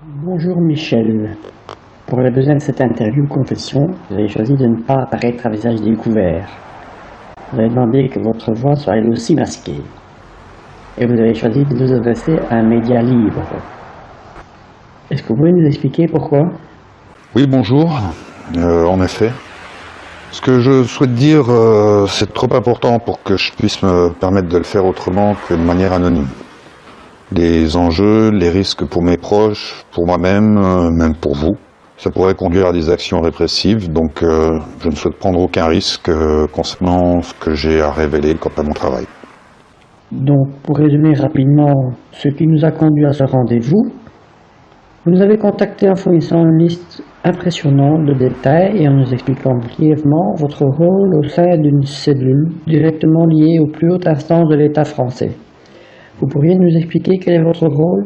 Bonjour Michel. Pour le besoin de cette interview confession, vous avez choisi de ne pas apparaître à visage découvert. Vous avez demandé que votre voix soit elle aussi masquée. Et vous avez choisi de nous adresser à un média libre. Est-ce que vous pouvez nous expliquer pourquoi? Oui, bonjour. En effet. Ce que je souhaite dire, c'est trop important pour que je puisse me permettre de le faire autrement que de manière anonyme. Les enjeux, les risques pour mes proches, pour moi-même, même pour vous, ça pourrait conduire à des actions répressives, donc je ne souhaite prendre aucun risque concernant ce que j'ai à révéler quant à mon travail. Donc, pour résumer rapidement ce qui nous a conduit à ce rendez-vous, vous nous avez contacté en fournissant une liste impressionnante de détails et en nous expliquant brièvement votre rôle au sein d'une cellule directement liée aux plus hautes instances de l'État français. Vous pourriez nous expliquer quel est votre rôle?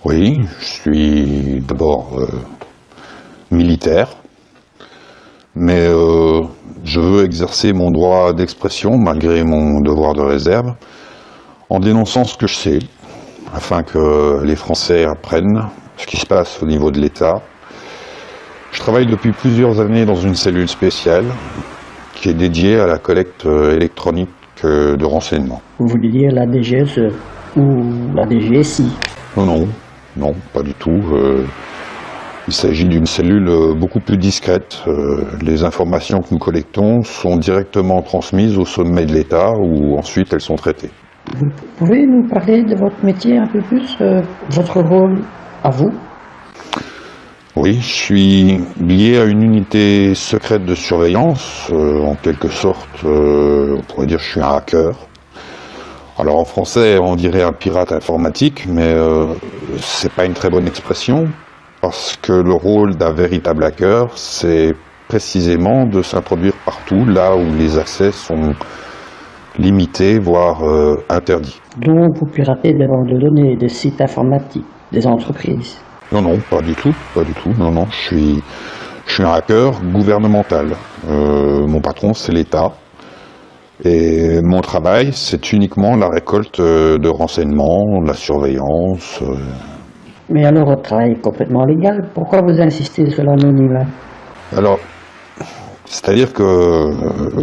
Oui, je suis d'abord militaire, mais je veux exercer mon droit d'expression malgré mon devoir de réserve en dénonçant ce que je sais, afin que les Français apprennent ce qui se passe au niveau de l'État. Je travaille depuis plusieurs années dans une cellule spéciale qui est dédiée à la collecte électronique de renseignements. Vous voulez dire la DGSE ou la DGSI? Non, pas du tout. Il s'agit d'une cellule beaucoup plus discrète. Les informations que nous collectons sont directement transmises au sommet de l'État où ensuite elles sont traitées. Vous pouvez nous parler de votre métier un peu plus, votre rôle à vous? Oui, je suis lié à une unité secrète de surveillance, en quelque sorte, on pourrait dire que je suis un hacker. Alors en français, on dirait un pirate informatique, mais c'est pas une très bonne expression, parce que le rôle d'un véritable hacker, c'est précisément de s'introduire partout, là où les accès sont limités, voire interdits. Donc vous piratez des banques de données, des sites informatiques, des entreprises? Non, pas du tout. Non, je suis un hacker gouvernemental. Mon patron, c'est l'État. Et mon travail, c'est uniquement la récolte de renseignements, la surveillance. Mais alors votre travail est complètement légal, pourquoi vous insistez sur l'anonymat? Alors, c'est-à-dire que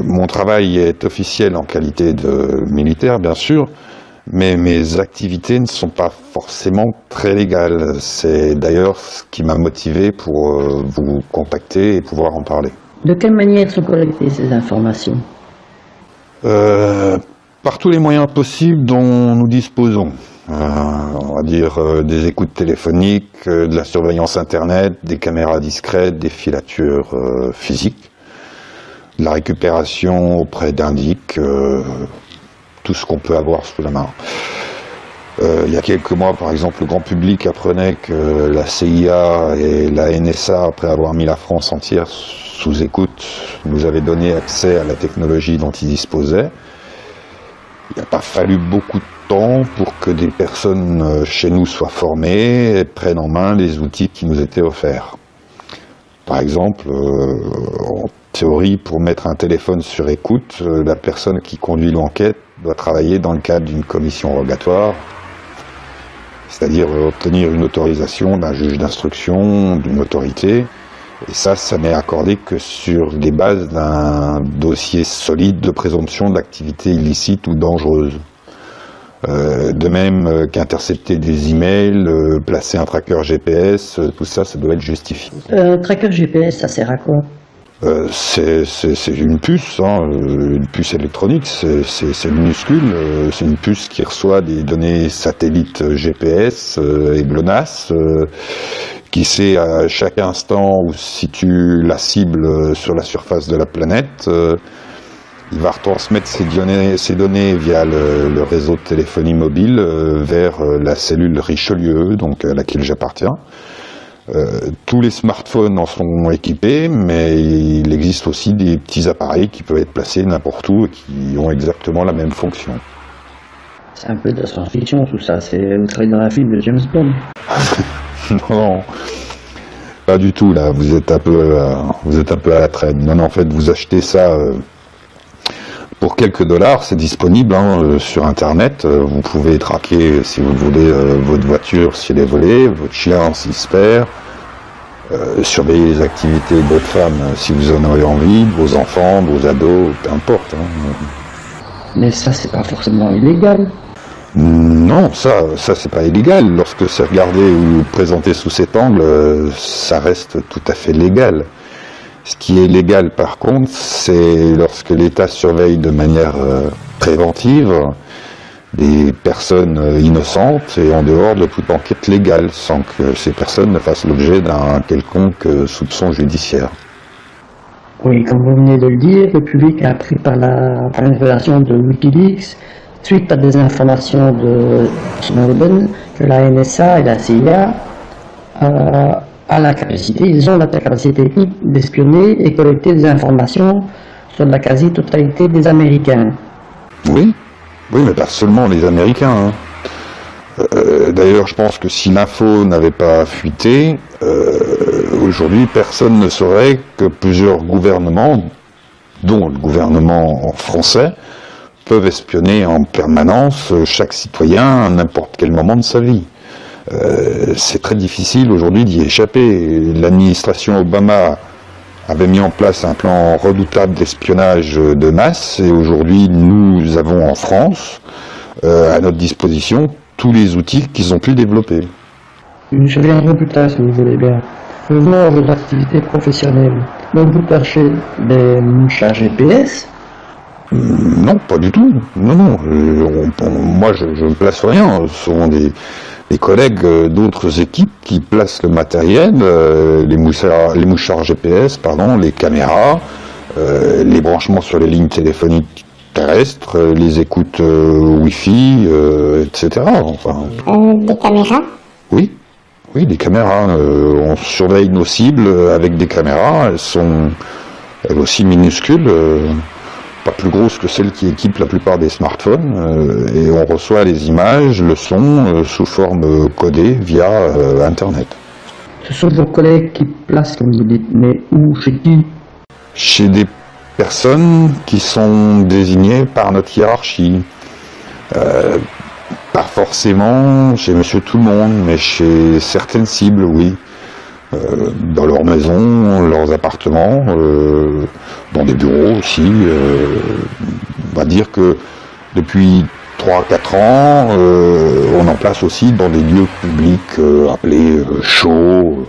mon travail est officiel en qualité de militaire, bien sûr, mais mes activités ne sont pas forcément très légales. C'est d'ailleurs ce qui m'a motivé pour vous contacter et pouvoir en parler. De quelle manière sont collectées ces informations? Par tous les moyens possibles dont nous disposons. On va dire des écoutes téléphoniques, de la surveillance internet, des caméras discrètes, des filatures physiques, de la récupération auprès d'indics, tout ce qu'on peut avoir sous la main. Il y a quelques mois, par exemple, le grand public apprenait que la CIA et la NSA, après avoir mis la France entière sous écoute, nous avaient donné accès à la technologie dont ils disposaient. Il n'a pas fallu beaucoup de temps pour que des personnes chez nous soient formées et prennent en main les outils qui nous étaient offerts. Par exemple, en théorie, pour mettre un téléphone sur écoute, la personne qui conduit l'enquête doit travailler dans le cadre d'une commission rogatoire, c'est-à-dire obtenir une autorisation d'un juge d'instruction, d'une autorité, et ça n'est accordé que sur les bases d'un dossier solide de présomption d'activité illicite ou dangereuse. De même qu'intercepter des emails, placer un tracker GPS, tout ça, ça doit être justifié. Tracker GPS, ça sert à quoi? C'est une puce, une puce électronique, c'est minuscule, c'est une puce qui reçoit des données satellites GPS et GLONASS, qui sait à chaque instant où se situe la cible sur la surface de la planète. Il va retransmettre ces données via le réseau de téléphonie mobile vers la cellule Richelieu, donc à laquelle j'appartiens. Tous les smartphones en sont équipés, mais il existe aussi des petits appareils qui peuvent être placés n'importe où et qui ont exactement la même fonction. C'est un peu de la science-fiction tout ça, vous travaillez dans un film de James Bond. Non, pas du tout là, vous êtes un peu à la traîne. Non, en fait, vous achetez ça pour quelques dollars, c'est disponible sur Internet. Vous pouvez traquer, si vous voulez, votre voiture si elle est volée, votre chien s'il se perd, surveiller les activités de votre femme si vous en avez envie, de vos enfants, de vos ados, peu importe. Mais ça, c'est pas forcément illégal. Non, ça c'est pas illégal. Lorsque c'est regardé ou présenté sous cet angle, ça reste tout à fait légal. Ce qui est légal par contre, c'est lorsque l'État surveille de manière préventive des personnes innocentes et en dehors de toute enquête légale, sans que ces personnes ne fassent l'objet d'un quelconque soupçon judiciaire. Oui, comme vous venez de le dire, le public a appris par une révélation de Wikileaks, suite à des informations de Snowden, que la NSA et la CIA ils ont la capacité d'espionner et collecter des informations sur la quasi-totalité des Américains. Oui, mais pas seulement les Américains. D'ailleurs, je pense que si l'info n'avait pas fuité, aujourd'hui, personne ne saurait que plusieurs gouvernements, dont le gouvernement français, peuvent espionner en permanence chaque citoyen à n'importe quel moment de sa vie. C'est très difficile aujourd'hui d'y échapper. L'administration Obama avait mis en place un plan redoutable d'espionnage de masse et aujourd'hui nous avons en France à notre disposition tous les outils qu'ils ont pu développer. Je viendrai plus tard si vous voulez bien. Revenons à votre activité professionnelle. Donc vous cherchez des mouchards GPS? Non, pas du tout. Non. Moi je ne place rien. Ce sont des collègues d'autres équipes qui placent le matériel, les mouchards GPS, les caméras, les branchements sur les lignes téléphoniques terrestres, les écoutes Wi-Fi, etc. Des caméras? Oui, des caméras. On surveille nos cibles avec des caméras. Elles sont elles aussi minuscules. Pas plus grosses que celles qui équipent la plupart des smartphones, et on reçoit les images, le son, sous forme codée via Internet. Ce sont vos collègues qui placent, comme vous dites, mais où, chez qui? Chez des personnes qui sont désignées par notre hiérarchie. Pas forcément chez Monsieur Tout-le-Monde, mais chez certaines cibles, oui. Dans leur maison, leurs appartements, dans des bureaux aussi. On va dire que depuis 3-4 ans, on en place aussi dans des lieux publics appelés chauds.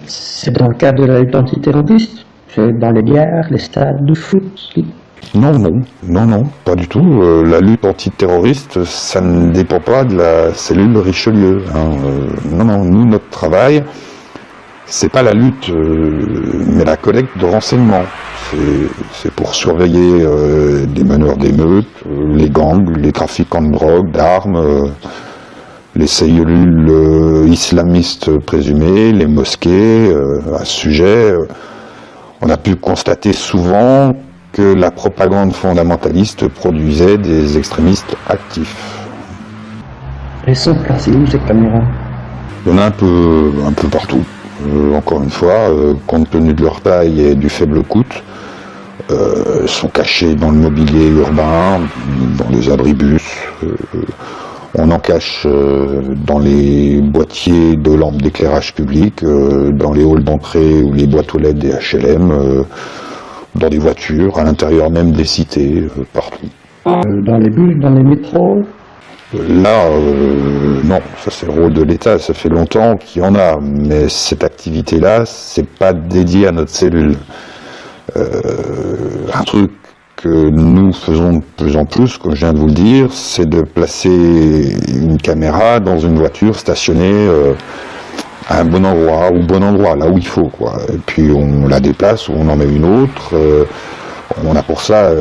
C'est dans le cadre de la lutte antiterroriste? C'est dans les gares, les stades de foot? Non, pas du tout. La lutte antiterroriste, ça ne dépend pas de la cellule Richelieu. Non, nous, notre travail, c'est pas la lutte, mais la collecte de renseignements. C'est pour surveiller les meneurs d'émeutes, les gangs, les trafiquants de drogue, d'armes, les cellules islamistes présumées, les mosquées. À ce sujet, on a pu constater souvent que la propagande fondamentaliste produisait des extrémistes actifs. Elles sont placées où ces caméras? Il y en a un peu partout. Encore une fois, compte tenu de leur taille et du faible coût, sont cachés dans le mobilier urbain, dans les abribus. On en cache dans les boîtiers de lampes d'éclairage public, dans les halls d'entrée ou les boîtes aux lettres des HLM, dans des voitures, à l'intérieur même des cités, partout. Dans les bus, dans les métros? Là, non, ça c'est le rôle de l'État, ça fait longtemps qu'il y en a, mais cette activité-là, c'est pas dédié à notre cellule. Un truc que nous faisons de plus en plus, comme je viens de vous le dire, c'est de placer une caméra dans une voiture stationnée à un bon endroit, au bon endroit, là où il faut, quoi. Et puis on la déplace ou on en met une autre. On a pour ça,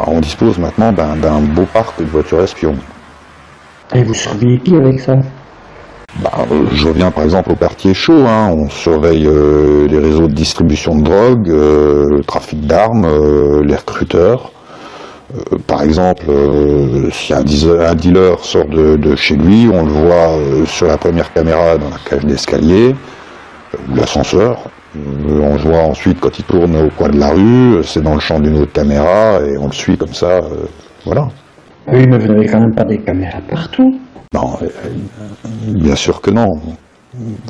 on dispose maintenant d'un beau parc de voitures espions. Et vous surveillez qui avec ça? Je reviens par exemple au quartier chaud, on surveille les réseaux de distribution de drogue, le trafic d'armes, les recruteurs. Par exemple, si un dealer sort de chez lui, on le voit sur la première caméra dans la cage d'escalier. ou l'ascenseur. On voit ensuite quand il tourne au coin de la rue, c'est dans le champ d'une autre caméra et on le suit comme ça, voilà. Oui, mais vous n'avez quand même pas des caméras partout. Non, bien sûr que non.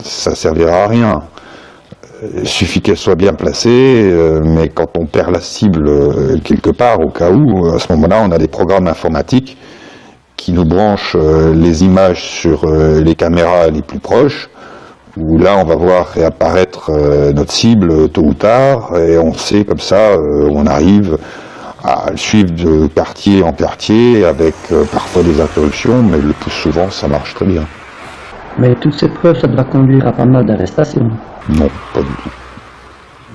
Ça servira à rien. Il suffit qu'elle soit bien placée, mais quand on perd la cible quelque part, au cas où, à ce moment-là, on a des programmes informatiques qui nous branchent les images sur les caméras les plus proches, où là, on va voir réapparaître notre cible tôt ou tard, et on sait comme ça, on arrive à le suivre de quartier en quartier, avec parfois des interruptions, mais le plus souvent, ça marche très bien. Mais toutes ces preuves, ça doit conduire à pas mal d'arrestations. Non, pas du tout.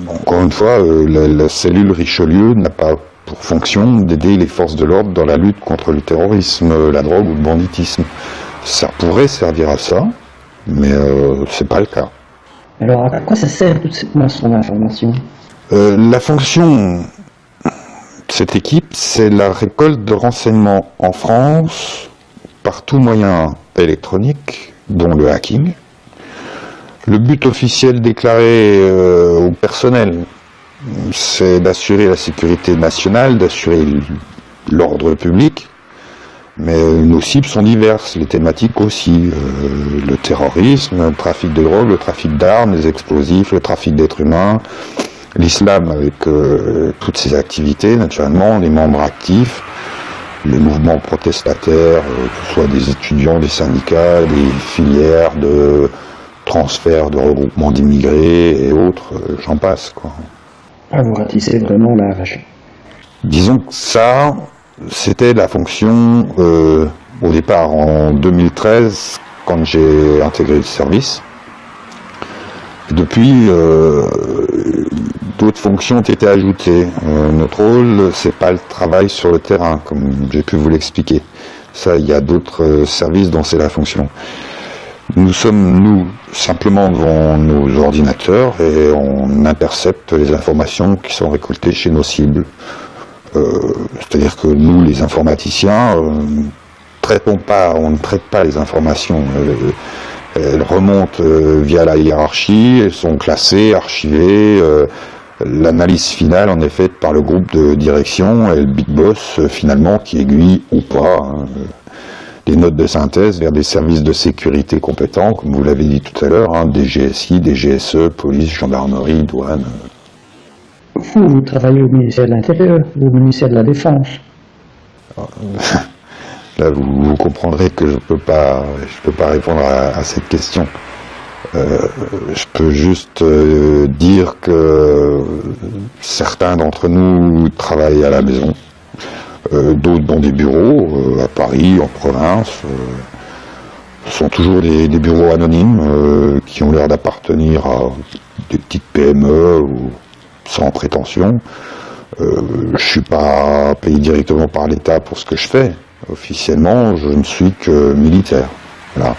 Encore une fois, la cellule Richelieu n'a pas pour fonction d'aider les forces de l'ordre dans la lutte contre le terrorisme, la drogue ou le banditisme. Ça pourrait servir à ça, mais c'est pas le cas. Alors à quoi ça sert toute cette moisson d'informations? La fonction de cette équipe, c'est la récolte de renseignements en France par tout moyen électronique, dont le hacking. Le but officiel déclaré au personnel, c'est d'assurer la sécurité nationale, d'assurer l'ordre public, mais nos cibles sont diverses, les thématiques aussi, le terrorisme, le trafic de drogue, le trafic d'armes, les explosifs, le trafic d'êtres humains, l'islam avec toutes ses activités, naturellement, les membres actifs, les mouvements protestataires, que ce soit des étudiants, des syndicats, des filières de transfert, de regroupement d'immigrés et autres, j'en passe, quoi. Ah, vous ratissez vraiment la vache. Disons que ça, c'était la fonction au départ en 2013, quand j'ai intégré le service. Depuis, d'autres fonctions ont été ajoutées. Notre rôle, c'est pas le travail sur le terrain, comme j'ai pu vous l'expliquer. Ça, il y a d'autres services dont c'est la fonction. Nous sommes, nous, simplement devant nos ordinateurs et on intercepte les informations qui sont récoltées chez nos cibles. C'est-à-dire que nous, les informaticiens, on ne traite pas les informations. Elles remontent via la hiérarchie, elles sont classées, archivées. L'analyse finale en est faite par le groupe de direction et le big boss, finalement, qui aiguille ou pas les notes de synthèse vers des services de sécurité compétents, comme vous l'avez dit tout à l'heure, des GSI, des GSE, police, gendarmerie, douane. Vous travaillez au ministère de l'Intérieur, ou au ministère de la Défense. Là, vous comprendrez que je peux pas répondre à cette question. Je peux juste dire que certains d'entre nous travaillent à la maison, d'autres dans des bureaux, à Paris, en province. Ce sont toujours des bureaux anonymes qui ont l'air d'appartenir à des petites PME ou sans prétention. Je suis pas payé directement par l'État pour ce que je fais. Officiellement, je ne suis que militaire. Voilà.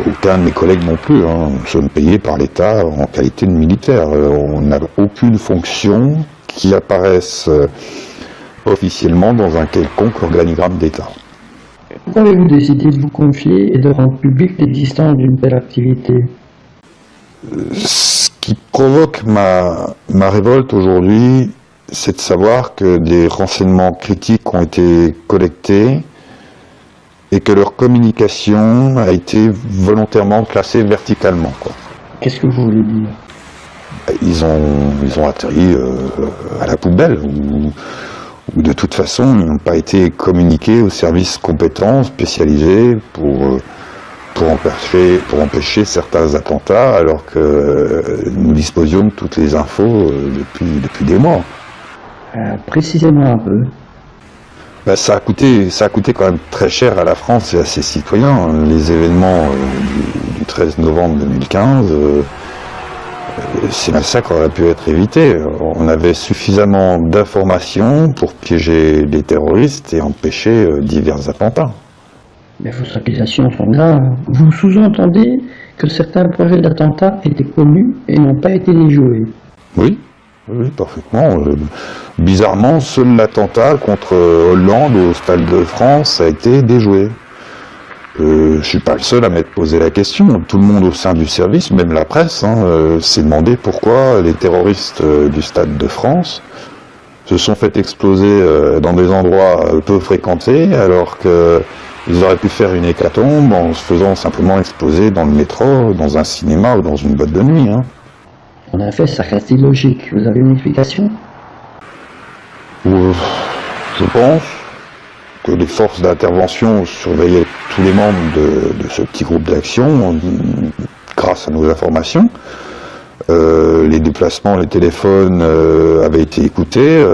Aucun de mes collègues non plus. Nous sommes payés par l'État en qualité de militaire. On n'a aucune fonction qui apparaisse officiellement dans un quelconque organigramme d'État. Pourquoi avez-vous décidé de vous confier et de rendre publique l'existence d'une telle activité? Ce qui provoque ma révolte aujourd'hui, c'est de savoir que des renseignements critiques ont été collectés et que leur communication a été volontairement classée verticalement, quoi. Qu'est-ce que vous voulez dire? Ils ont atterri à la poubelle, ou de toute façon, ils n'ont pas été communiqués aux services compétents, spécialisés pour empêcher certains attentats, alors que nous disposions de toutes les infos depuis des mois. Précisément un peu. Ça a coûté quand même très cher à la France et à ses citoyens. Les événements du 13 novembre 2015, ces massacres auraient pu être évités. On avait suffisamment d'informations pour piéger les terroristes et empêcher divers attentats. Mais vos accusations sont graves. Vous sous-entendez que certains projets d'attentats étaient connus et n'ont pas été déjoués. Oui, parfaitement. Bizarrement, seul l'attentat contre Hollande au Stade de France a été déjoué. Je suis pas le seul à m'être posé la question. Tout le monde au sein du service, même la presse, s'est demandé pourquoi les terroristes du Stade de France se sont fait exploser dans des endroits peu fréquentés, alors qu'ils auraient pu faire une hécatombe en se faisant simplement exploser dans le métro, dans un cinéma ou dans une boîte de nuit. En effet, ça reste illogique. Vous avez une explication? Je pense que les forces d'intervention surveillaient tous les membres de ce petit groupe d'action grâce à nos informations. Les déplacements, les téléphones avaient été écoutés.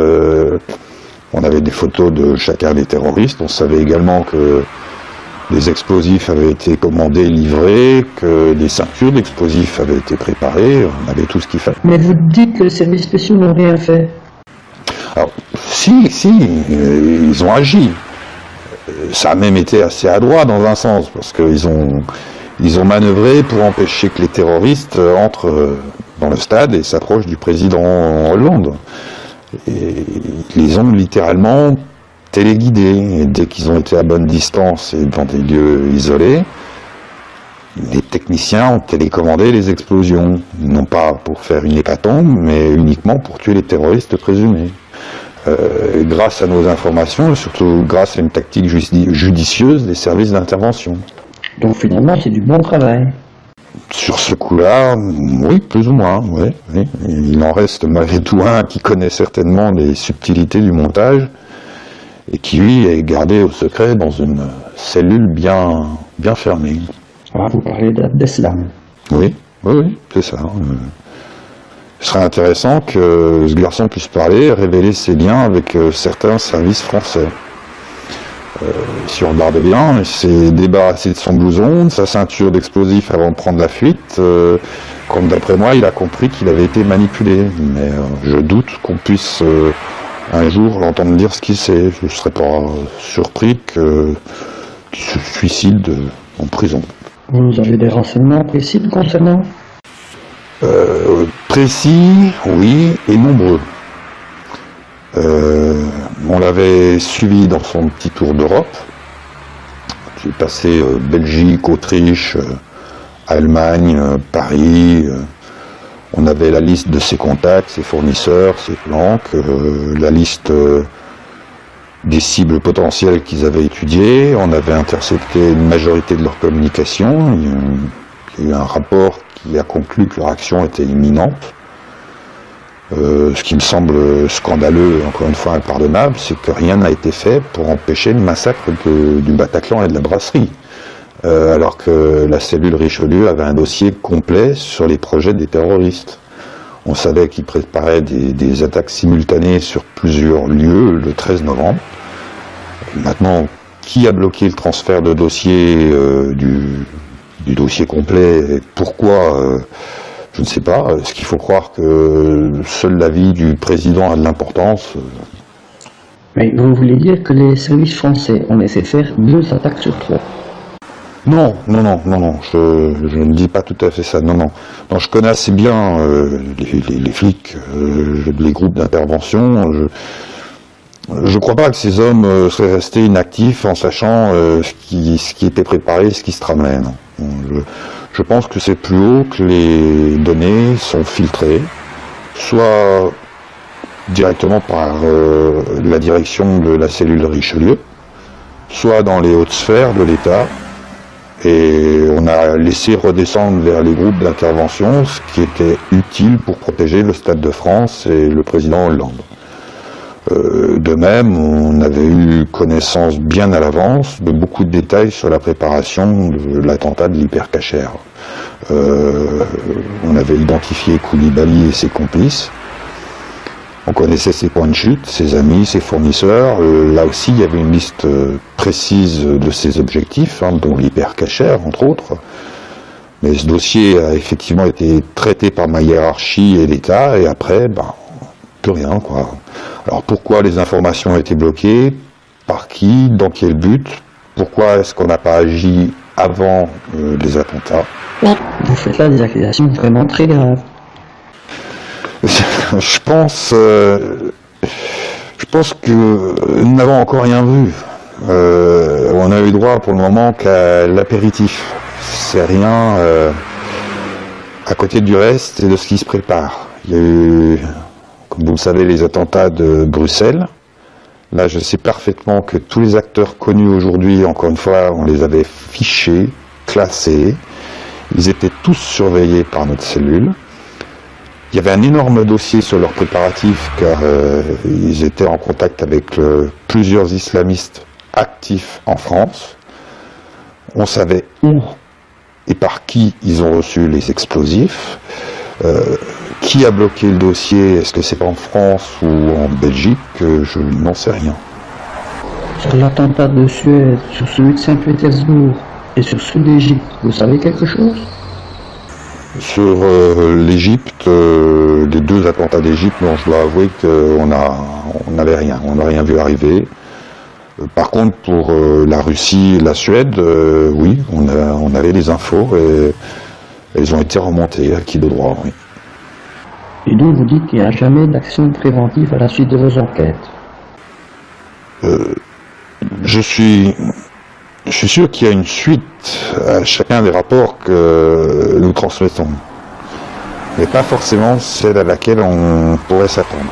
On avait des photos de chacun des terroristes. On savait également que les explosifs avaient été commandés, livrés, que des ceintures d'explosifs avaient été préparées. On avait tout ce qu'il fallait. Mais vous dites que les services spéciaux n'ont rien fait. Alors, si, ils ont agi. Ça a même été assez adroit dans un sens, parce qu'ils ont manœuvré pour empêcher que les terroristes entrent dans le stade et s'approchent du président Hollande. Et ils les ont littéralement téléguidés. Et dès qu'ils ont été à bonne distance et dans des lieux isolés, les techniciens ont télécommandé les explosions. Non pas pour faire une hécatombe, mais uniquement pour tuer les terroristes présumés. Grâce à nos informations et surtout grâce à une tactique judicieuse des services d'intervention. Donc finalement, c'est du bon travail. Sur ce coup-là, oui, plus ou moins, oui. Il en reste malgré tout un qui connaît certainement les subtilités du montage et qui, lui, est gardé au secret dans une cellule bien fermée. Ah, vous parlez d'Abdeslam. Oui, c'est ça. Ce serait intéressant que ce garçon puisse parler, révéler ses liens avec certains services français. Si on regarde bien, il s'est débarrassé de son blouson, de sa ceinture d'explosifs avant de prendre la fuite. Comme d'après moi, il a compris qu'il avait été manipulé. Mais je doute qu'on puisse un jour l'entendre dire ce qu'il sait. Je ne serais pas surpris qu'il se suicide en prison. Vous avez des renseignements précis concernant? Précis, oui, et nombreux. On l'avait suivi dans son petit tour d'Europe. J'ai passé Belgique, Autriche, Allemagne, Paris. On avait la liste de ses contacts, ses fournisseurs, ses flancs, la liste des cibles potentielles qu'ils avaient étudiées. On avait intercepté une majorité de leurs communications. Il y a eu un rapport qui a conclu que leur action était imminente. Ce qui me semble scandaleux, encore une fois impardonnable, c'est que rien n'a été fait pour empêcher le massacre du Bataclan et de la brasserie. Alors que la cellule Richelieu avait un dossier complet sur les projets des terroristes. On savait qu'ils préparaient des attaques simultanées sur plusieurs lieux le 13 novembre. Maintenant, qui a bloqué le transfert de dossier du dossier complet et pourquoi je ne sais pas. Est-ce qu'il faut croire que seul l'avis du président a de l'importance? Mais vous voulez dire que les services français ont laissé faire 2 attaques sur 3? Non, je ne dis pas tout à fait ça, non, je connais assez bien les flics, les groupes d'intervention. Je ne crois pas que ces hommes seraient restés inactifs en sachant ce qui était préparé, ce qui se tramait, non. Je pense que c'est plus haut que les données sont filtrées, soit directement par la direction de la cellule Richelieu, soit dans les hautes sphères de l'État, et on a laissé redescendre vers les groupes d'intervention ce qui était utile pour protéger le Stade de France et le président Hollande. De même, on avait eu connaissance bien à l'avance de beaucoup de détails sur la préparation de l'attentat de l'Hypercacher. On avait identifié Koulibaly et ses complices. On connaissait ses points de chute, ses amis, ses fournisseurs. Là aussi, il y avait une liste précise de ses objectifs, dont l'Hypercacher, entre autres. Mais ce dossier a effectivement été traité par ma hiérarchie et l'État, et après, plus rien, quoi. Alors pourquoi les informations ont été bloquées? Par qui? Dans quel but? Pourquoi est-ce qu'on n'a pas agi avant les attentats? Vous faites là des accusations vraiment très graves. Je pense que nous n'avons encore rien vu. on a eu droit pour le moment qu'à l'apéritif. C'est rien à côté du reste et de ce qui se prépare. Il y a eu, comme vous le savez, les attentats de Bruxelles. Là, je sais parfaitement que tous les acteurs connus aujourd'hui, encore une fois, on les avait fichés, classés. Ils étaient tous surveillés par notre cellule. Il y avait un énorme dossier sur leurs préparatifs car ils étaient en contact avec plusieurs islamistes actifs en France. On savait où et par qui ils ont reçu les explosifs. Qui a bloqué le dossier? Est-ce que c'est en France ou en Belgique? Je n'en sais rien. Sur l'attentat de Suède, sur celui de Saint-Pétersbourg et sur celui d'Égypte, vous savez quelque chose? Sur l'Égypte, les deux attentats d'Égypte, non, je dois avouer qu'on n'avait rien, on n'a rien vu arriver. Par contre, pour la Russie et la Suède, oui, on avait des infos et elles ont été remontées à qui de droit, oui. Et donc vous dites qu'il n'y a jamais d'action préventive à la suite de vos enquêtes? Je suis sûr qu'il y a une suite à chacun des rapports que nous transmettons, mais pas forcément celle à laquelle on pourrait s'attendre.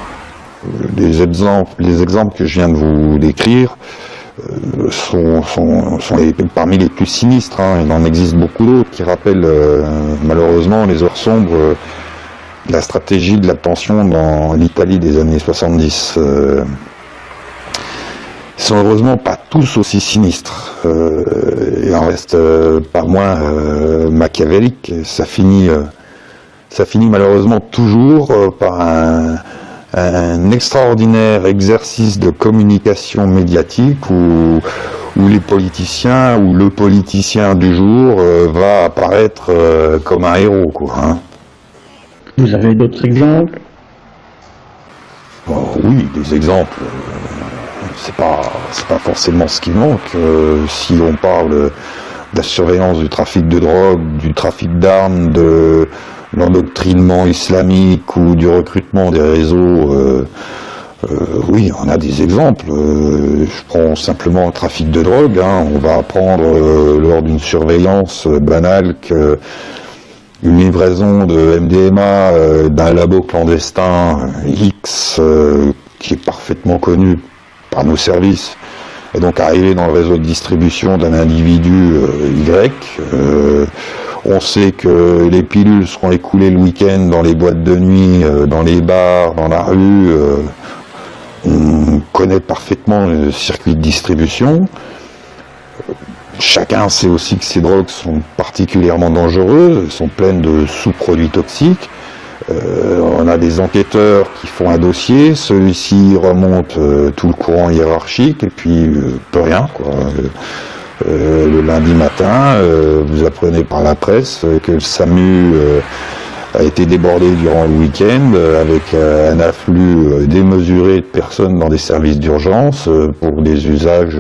Les exemples que je viens de vous décrire sont parmi les plus sinistres, hein. Il en existe beaucoup d'autres qui rappellent malheureusement les heures sombres de la stratégie de la tension dans l'Italie des années 70. Ils sont heureusement pas tous aussi sinistres. Il en reste pas moins machiavélique. Ça finit malheureusement toujours par un extraordinaire exercice de communication médiatique où les politiciens ou le politicien du jour va apparaître comme un héros, quoi, hein. Vous avez d'autres exemples? Oh, oui, des exemples. C'est pas forcément ce qui manque. Si on parle de la surveillance du trafic de drogue, du trafic d'armes, de l'endoctrinement islamique ou du recrutement des réseaux, oui, on a des exemples. Je prends simplement le trafic de drogue, hein. On va apprendre lors d'une surveillance banale que une livraison de MDMA d'un labo clandestin X, qui est parfaitement connu par nos services, est donc arrivé dans le réseau de distribution d'un individu Y. On sait que les pilules seront écoulées le week-end dans les boîtes de nuit, dans les bars, dans la rue. On connaît parfaitement le circuit de distribution. Chacun sait aussi que ces drogues sont particulièrement dangereuses, sont pleines de sous-produits toxiques. On a des enquêteurs qui font un dossier, celui-ci remonte tout le courant hiérarchique et puis peu rien, quoi. Le lundi matin, vous apprenez par la presse que le SAMU a été débordé durant le week-end avec un afflux démesuré de personnes dans des services d'urgence pour des usages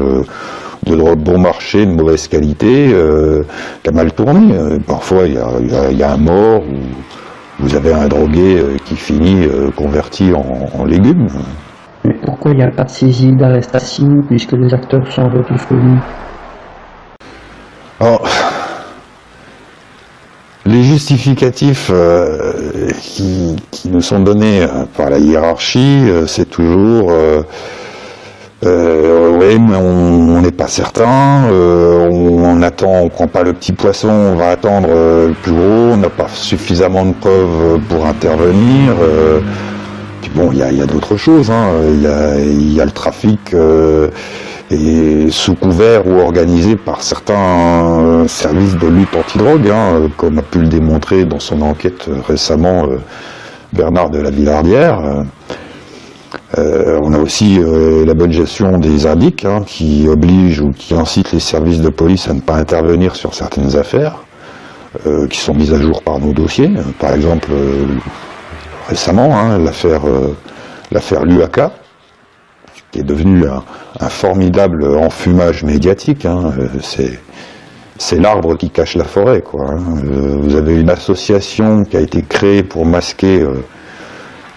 de drogue bon marché, de mauvaise qualité, qui a mal tourné. Parfois, il y a un mort ou vous avez un drogué qui finit converti en légumes. Mais pourquoi il n'y a pas de saisie, d'arrestation, puisque les acteurs sont tous connus? Alors, les justificatifs qui nous sont donnés par la hiérarchie, c'est toujours oui, mais on n'est pas certain, on attend, on prend pas le petit poisson, on va attendre le plus gros, on n'a pas suffisamment de preuves pour intervenir. Puis bon, il y a d'autres choses, hein. Il y a le trafic et sous couvert ou organisé par certains services de lutte antidrogue, hein, comme a pu le démontrer dans son enquête récemment Bernard de la Villardière. On a aussi la bonne gestion des indices, hein, qui oblige ou qui incite les services de police à ne pas intervenir sur certaines affaires qui sont mises à jour par nos dossiers. Par exemple, récemment, hein, l'affaire Luaka, qui est devenue un formidable enfumage médiatique, hein. C'est l'arbre qui cache la forêt, quoi, hein. Vous avez une association qui a été créée pour masquer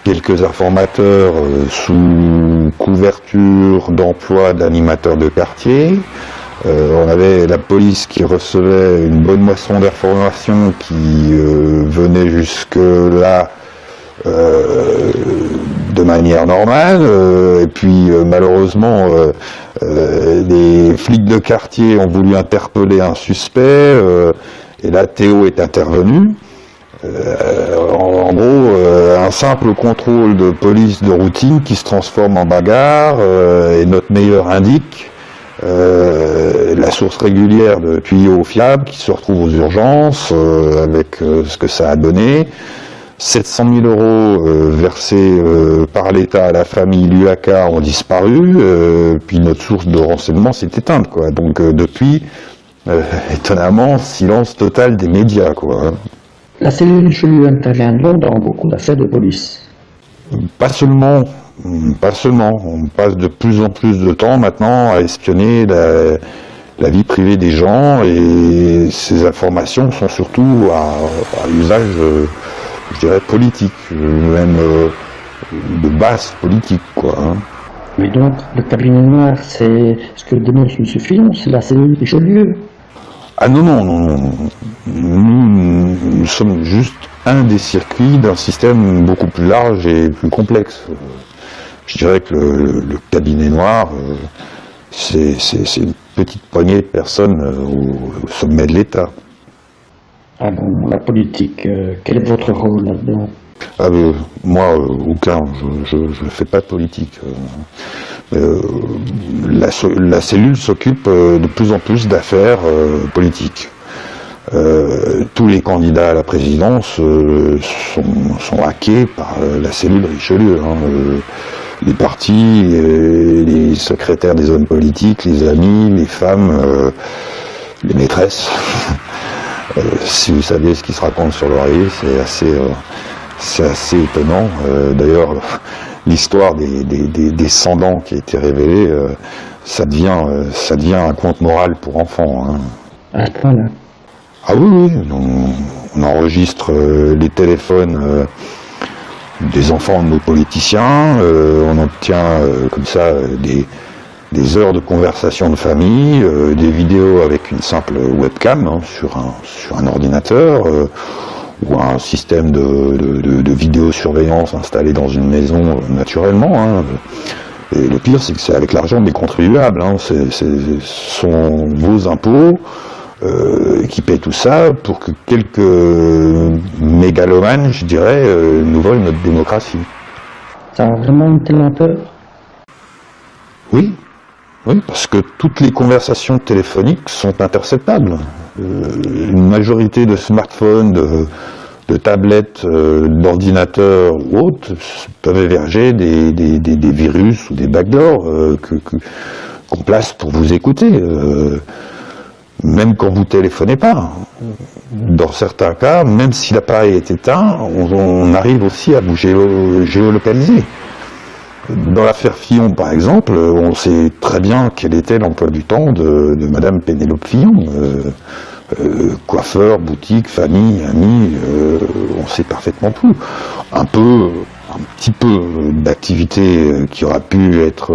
quelques informateurs sous couverture d'emploi d'animateurs de quartier. On avait la police qui recevait une bonne moisson d'informations qui venait jusque-là de manière normale, et puis malheureusement les flics de quartier ont voulu interpeller un suspect, et là Théo est intervenu. En gros, un simple contrôle de police de routine qui se transforme en bagarre, et notre meilleur indique la source régulière de tuyaux fiables qui se retrouve aux urgences, avec ce que ça a donné. 700 000 euros versés par l'État à la famille Luaka ont disparu, puis notre source de renseignement s'est éteinte, quoi. Donc depuis, étonnamment, silence total des médias, quoi. La cellule Richelieu intervient donc dans beaucoup d'affaires de police. Pas seulement. On passe de plus en plus de temps maintenant à espionner la vie privée des gens, et ces informations sont surtout à usage, je dirais, politique, même de base politique, quoi. Mais donc, le cabinet noir, c'est ce que dénonce M. Fillon, c'est la cellule Richelieu. Ah non. Nous sommes juste un des circuits d'un système beaucoup plus large et plus complexe. Je dirais que le cabinet noir, c'est une petite poignée de personnes au sommet de l'État. Ah bon, la politique, quel est votre rôle là-dedans? Moi, aucun, je ne fais pas de politique. La cellule s'occupe de plus en plus d'affaires politiques. Tous les candidats à la présidence sont hackés par la cellule Richelieu. Les partis, les secrétaires des hommes politiques, les amis, les femmes, les maîtresses. Si vous saviez ce qui se raconte sur l'oreiller, c'est assez étonnant. D'ailleurs, l'histoire des descendants qui a été révélée, ça devient un conte moral pour enfants. À ce point-là. Ah oui, on enregistre les téléphones des enfants de nos politiciens, on obtient comme ça des heures de conversation de famille, des vidéos avec une simple webcam sur un ordinateur, ou un système de vidéosurveillance installé dans une maison naturellement. Et le pire, c'est que c'est avec l'argent des contribuables. Ce sont vos impôts qui paient tout ça pour que quelques mégalomanes, je dirais, nous volent notre démocratie. Ça a vraiment une telle ampleur? Oui, parce que toutes les conversations téléphoniques sont interceptables. Une majorité de smartphones, de tablettes, d'ordinateurs ou autres peuvent héberger des virus ou des backdoors qu'on place pour vous écouter. Même quand vous téléphonez pas. Dans certains cas, même si l'appareil est éteint, on arrive aussi à vous géolocaliser. Dans l'affaire Fillon, par exemple, on sait très bien quel était l'emploi du temps de Madame Pénélope Fillon. Coiffeur, boutique, famille, amis, on sait parfaitement tout. Un petit peu d'activité qui aura pu être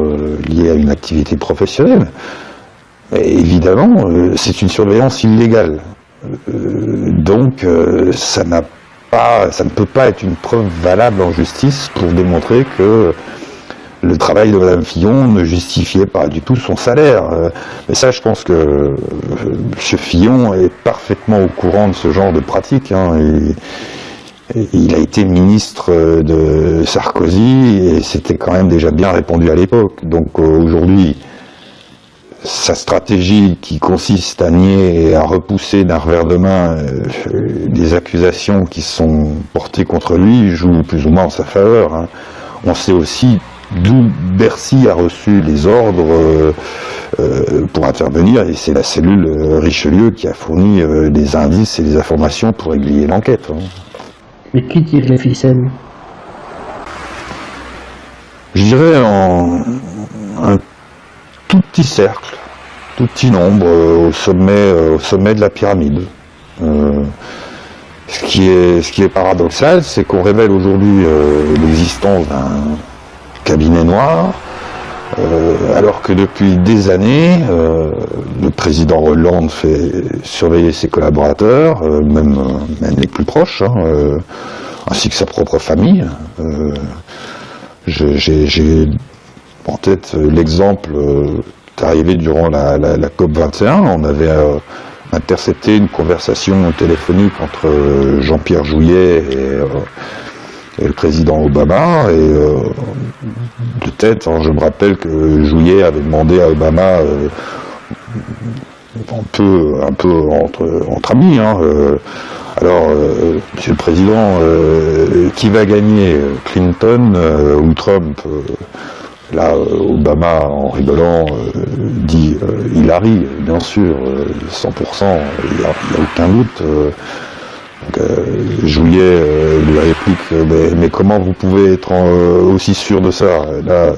liée à une activité professionnelle. Et évidemment, c'est une surveillance illégale. Donc, ça ne peut pas être une preuve valable en justice pour démontrer que le travail de Madame Fillon ne justifiait pas du tout son salaire. Mais ça, je pense que M. Fillon est parfaitement au courant de ce genre de pratique. Il a été ministre de Sarkozy et c'était quand même déjà bien répandu à l'époque. Donc aujourd'hui, sa stratégie qui consiste à nier et à repousser d'un revers de main des accusations qui sont portées contre lui joue plus ou moins en sa faveur. On sait aussi d'où Bercy a reçu les ordres pour intervenir, et c'est la cellule Richelieu qui a fourni des indices et des informations pour aiguiller l'enquête. Mais qui tire les ficelles? Je dirais un tout petit cercle, tout petit nombre au sommet de la pyramide. Ce qui est paradoxal, c'est qu'on révèle aujourd'hui l'existence d'un cabinet noir, alors que depuis des années, le président Hollande fait surveiller ses collaborateurs, même les plus proches, ainsi que sa propre famille. J'ai en tête l'exemple arrivé durant la COP21. On avait intercepté une conversation téléphonique entre Jean-Pierre Jouyet et le président Obama, et de tête, je me rappelle que Jouyet avait demandé à Obama, un peu entre amis, alors, Monsieur le Président, qui va gagner, Clinton ou Trump? Là, Obama, en rigolant, dit Hillary, bien sûr, 100%, il n'y a aucun doute. Jouyet lui réplique, mais comment vous pouvez être aussi sûr de ça? Là,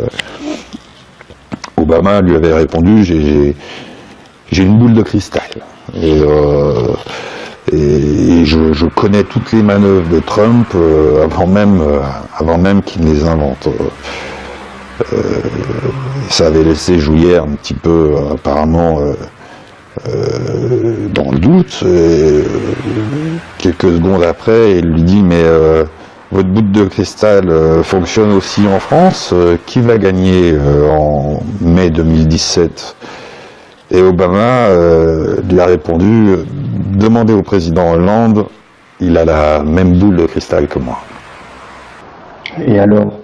Obama lui avait répondu, j'ai une boule de cristal. Et je connais toutes les manœuvres de Trump avant même qu'il les invente. Ça avait laissé Jouyet un petit peu, apparemment, dans le doute. Quelques secondes après, il lui dit, mais votre boule de cristal fonctionne aussi en France. Qui va gagner en mai 2017? Et Obama lui a répondu, demandez au président Hollande, il a la même boule de cristal que moi. Et alors?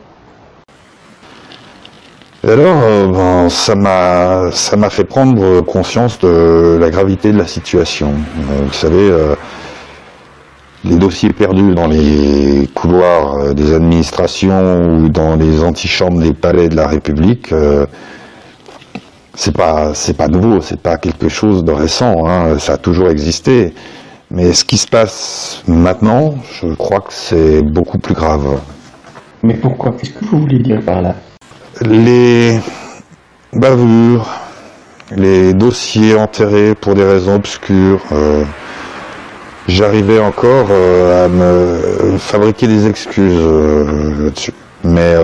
Et alors, ça m'a fait prendre conscience de la gravité de la situation. Vous savez, les dossiers perdus dans les couloirs des administrations ou dans les antichambres des palais de la République, c'est pas nouveau, c'est pas quelque chose de récent, ça a toujours existé. Mais ce qui se passe maintenant, je crois que c'est beaucoup plus grave. Mais pourquoi? Qu'est-ce que vous voulez dire par là? Les bavures, les dossiers enterrés pour des raisons obscures, j'arrivais encore à me fabriquer des excuses là-dessus. Mais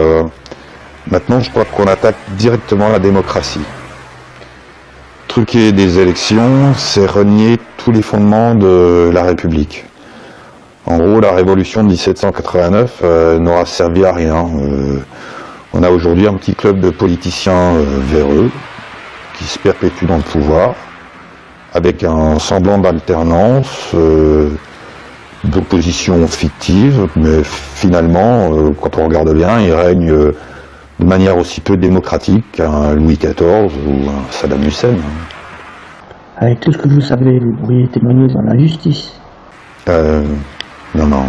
maintenant, je crois qu'on attaque directement la démocratie. Truquer des élections, c'est renier tous les fondements de la République. En gros, la révolution de 1789 n'aura servi à rien. On a aujourd'hui un petit club de politiciens véreux qui se perpétuent dans le pouvoir, avec un semblant d'alternance, d'opposition fictive, mais finalement, quand on regarde bien, il règne de manière aussi peu démocratique qu'un Louis XIV ou un Saddam Hussein. Avec tout ce que vous savez, vous pourriez témoigner dans la justice. Non,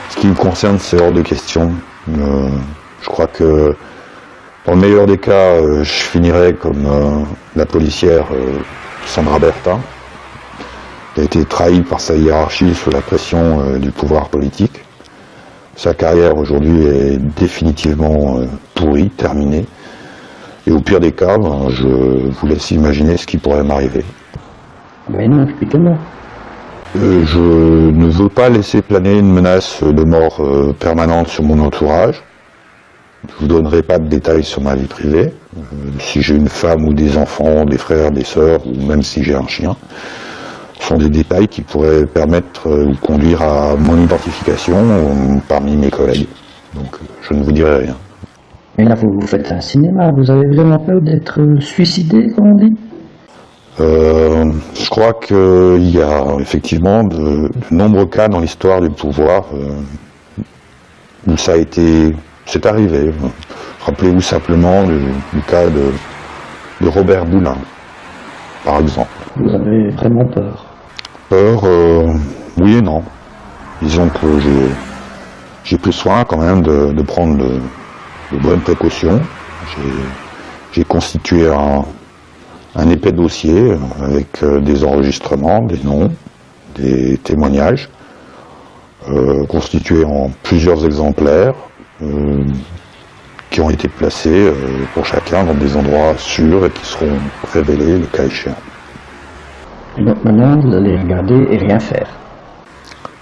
ce qui me concerne, c'est hors de question. Je crois que, dans le meilleur des cas, je finirai comme la policière Sandra Bertin, qui a été trahie par sa hiérarchie sous la pression du pouvoir politique. Sa carrière aujourd'hui est définitivement pourrie, terminée. Et au pire des cas, je vous laisse imaginer ce qui pourrait m'arriver. Mais non, expliquez-moi. Je ne veux pas laisser planer une menace de mort permanente sur mon entourage. Je ne vous donnerai pas de détails sur ma vie privée. Si j'ai une femme ou des enfants, des frères, des sœurs, ou même si j'ai un chien, ce sont des détails qui pourraient permettre ou conduire à mon identification parmi mes collègues. Donc je ne vous dirai rien. Mais là, vous faites un cinéma, vous avez vraiment peur d'être suicidé, comme on dit? Je crois qu'il y a effectivement de nombreux cas dans l'histoire du pouvoir où c'est arrivé. Rappelez-vous simplement du cas de Robert Boulin, par exemple. Vous avez vraiment peur? Peur, oui et non. Disons que j'ai pris soin quand même de prendre de bonnes précautions. J'ai constitué un épais dossier avec des enregistrements, des noms, des témoignages, constitués en plusieurs exemplaires, qui ont été placés pour chacun dans des endroits sûrs et qui seront révélés le cas échéant. Et donc maintenant, vous allez regarder et rien faire?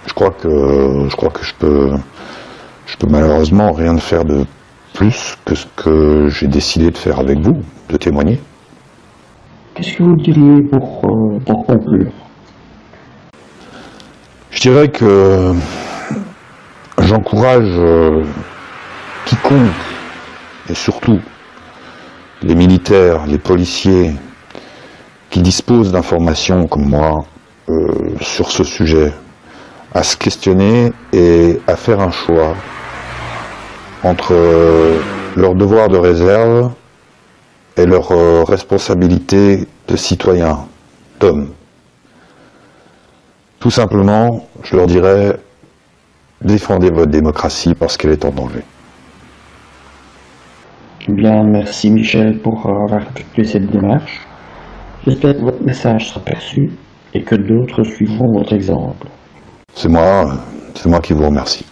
Je crois que je peux malheureusement rien faire de plus que ce que j'ai décidé de faire avec vous, de témoigner. Qu'est-ce que vous diriez pour conclure? Je dirais que j'encourage quiconque, et surtout les militaires, les policiers, qui disposent d'informations comme moi sur ce sujet, à se questionner et à faire un choix entre leur devoir de réserve et leur responsabilité de citoyen, d'homme. Tout simplement, je leur dirais, défendez votre démocratie parce qu'elle est en danger. Bien, merci Michel pour avoir effectué cette démarche. J'espère que votre message sera perçu et que d'autres suivront votre exemple. C'est moi qui vous remercie.